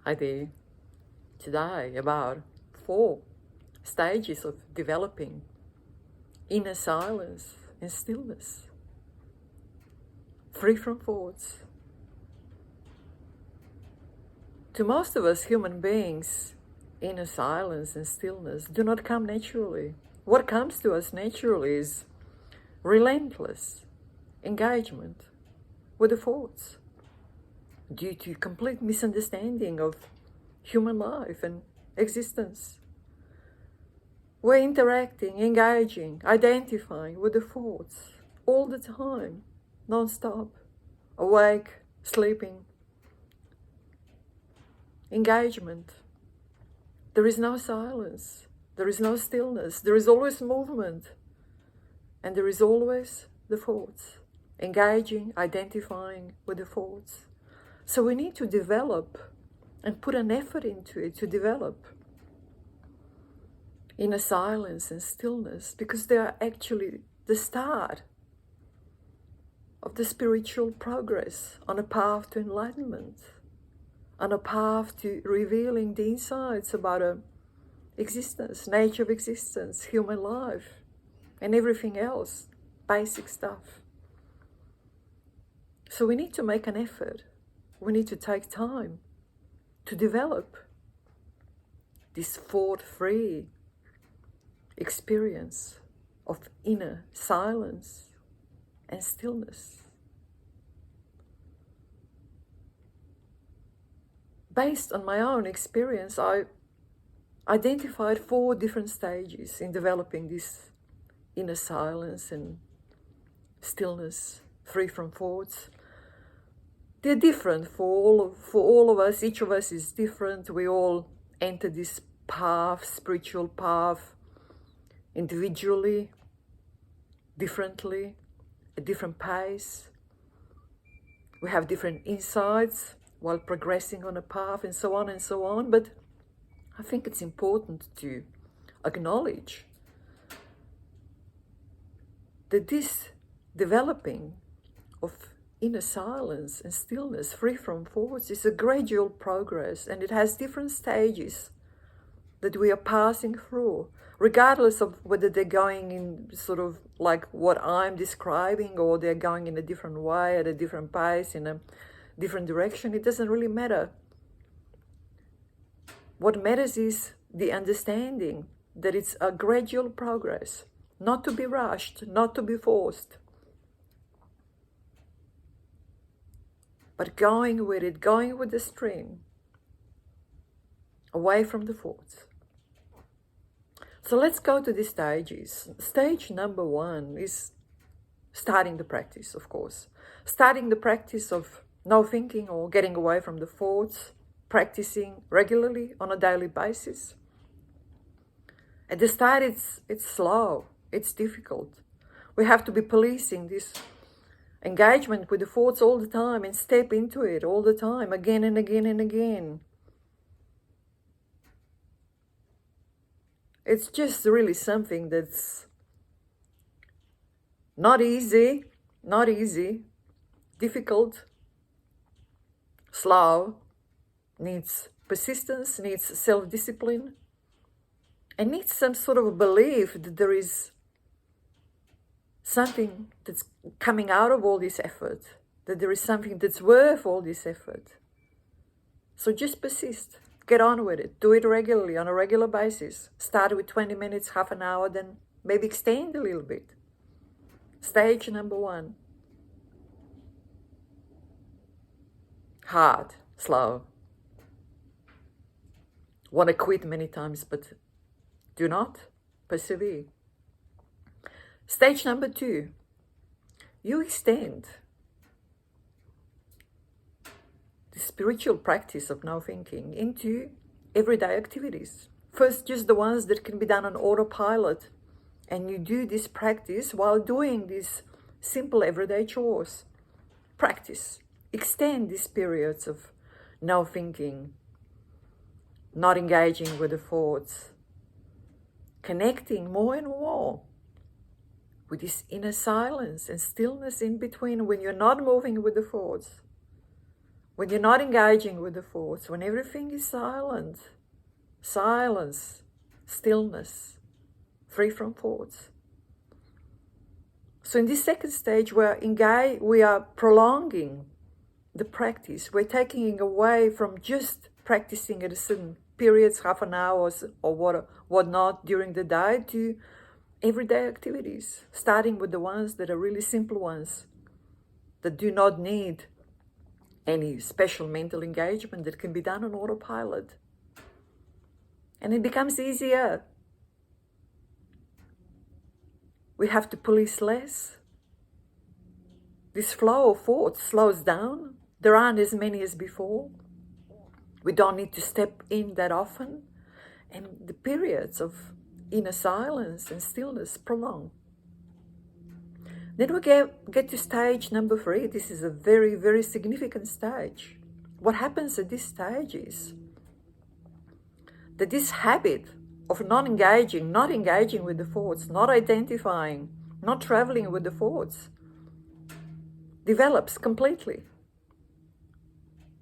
idea today about 4 stages of developing inner silence and stillness, free from thoughts. To most of us human beings, inner silence and stillness do not come naturally. What comes to us naturally is relentless engagement with the thoughts due to complete misunderstanding of human life and existence. We're interacting, engaging, identifying with the thoughts all the time, non-stop, awake, sleeping. Engagement. There is no silence, there is no stillness, there is always movement, and there is always the thoughts, engaging, identifying with the thoughts. So we need to develop and put an effort into it to develop inner silence and stillness, because they are actually the start of the spiritual progress on a path to enlightenment, on a path to revealing the insights about existence, nature of existence, human life, and everything else, basic stuff. So we need to make an effort. We need to take time to develop this thought-free experience of inner silence and stillness. Based on my own experience, I identified 4 different stages in developing this inner silence and stillness, free from thoughts. They're different for all of us. Each of us is different. We all enter this path, spiritual path, individually, differently, at different pace. We have different insights while progressing on a path, and so on and so on. But I think it's important to acknowledge that this developing of inner silence and stillness, free from thoughts, is a gradual progress, and it has different stages that we are passing through, regardless of whether they're going in sort of like what I'm describing, or they're going in a different way, at a different pace, in a different direction. It doesn't really matter. What matters is the understanding that it's a gradual progress, not to be rushed, not to be forced, but going with it, going with the stream, away from the thoughts. So let's go to the stages. Stage number 1 is starting the practice, of course. Starting the practice of no thinking or getting away from the thoughts, practicing regularly on a daily basis. At the start, it's slow, it's difficult. We have to be policing this engagement with the thoughts all the time and step into it all the time, again and again and again. It's just really something that's not easy, difficult, slow, needs persistence, needs self-discipline, and needs some sort of a belief that there is something that's coming out of all this effort, that there is something that's worth all this effort. So just persist, get on with it, do it regularly, on a regular basis. Start with 20 minutes, half an hour, then maybe extend a little bit. Stage number 1. Hard, slow. Want to quit many times, but do not persevere. Stage number 2, you extend the spiritual practice of no thinking into everyday activities. First, just the ones that can be done on autopilot, and you do this practice while doing these simple everyday chores. Practice. Extend these periods of no thinking, not engaging with the thoughts, connecting more and more with this inner silence and stillness in between, when you're not moving with the thoughts, when you're not engaging with the thoughts, when everything is silent, silence, stillness, free from thoughts. So in this second stage, we are prolonging the practice. We're taking it away from just practicing at a certain periods, half an hour or whatnot during the day, to everyday activities, starting with the ones that are really simple ones, that do not need any special mental engagement, that can be done on autopilot. And it becomes easier. We have to police less. This flow of thoughts slows down. There aren't as many as before. We don't need to step in that often. And the periods of inner silence and stillness prolong. Then we get to stage number 3. This is a very, very significant stage. What happens at this stage is that this habit of not engaging with the thoughts, not identifying, not traveling with the thoughts, develops completely.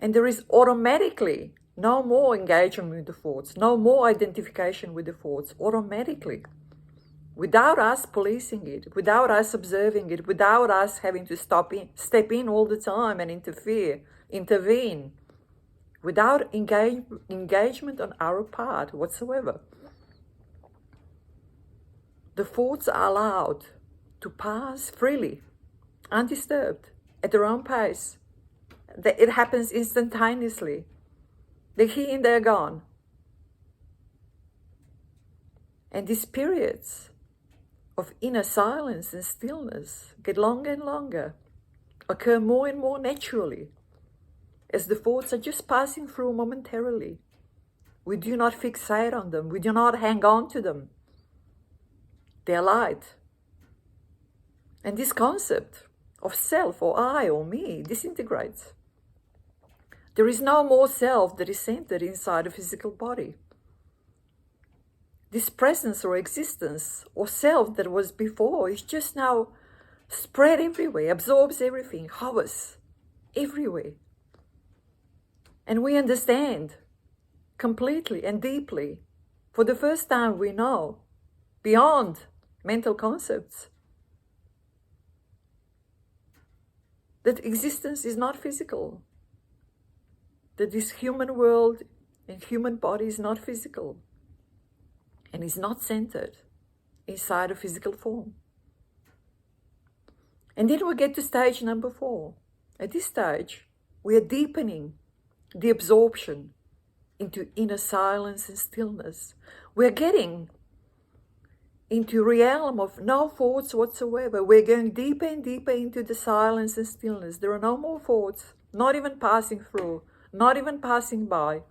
And there is automatically no more engagement with the thoughts, no more identification with the thoughts, automatically. Without us policing it, without us observing it, without us having to step in all the time and intervene, without engagement on our part whatsoever. The thoughts are allowed to pass freely, undisturbed, at their own pace. It happens instantaneously. They're here and they're gone. And these periods of inner silence and stillness get longer and longer, occur more and more naturally, as the thoughts are just passing through momentarily. We do not fixate on them. We do not hang on to them. They're light. And this concept of self or I or me disintegrates. There is no more self that is centered inside a physical body. This presence or existence or self that was before is just now spread everywhere, absorbs everything, hovers everywhere. And we understand completely and deeply, for the first time we know, beyond mental concepts, that existence is not physical, that this human world and human body is not physical, and is not centered inside a physical form. And then we get to stage number 4. At this stage, we are deepening the absorption into inner silence and stillness. We're getting into a realm of no thoughts whatsoever. We're going deeper and deeper into the silence and stillness. There are no more thoughts, not even passing through, not even passing by.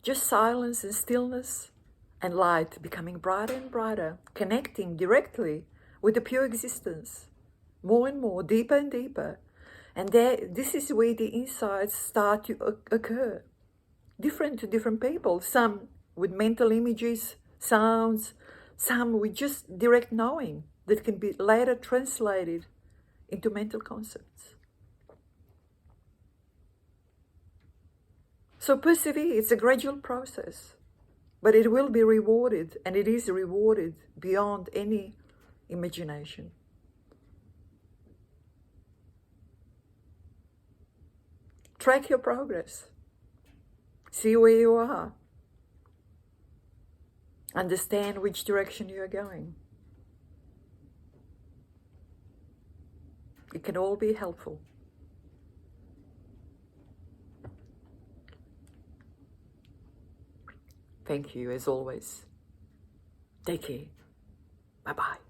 Just silence and stillness and light becoming brighter and brighter, connecting directly with the pure existence, more and more, deeper and deeper. And this is where the insights start to occur, different to different people, some with mental images, sounds, some with just direct knowing that can be later translated into mental concepts. So persevere, it's a gradual process, but it will be rewarded, and it is rewarded beyond any imagination. Track your progress. See where you are. Understand which direction you are going. It can all be helpful. Thank you, as always. Take care. Bye-bye.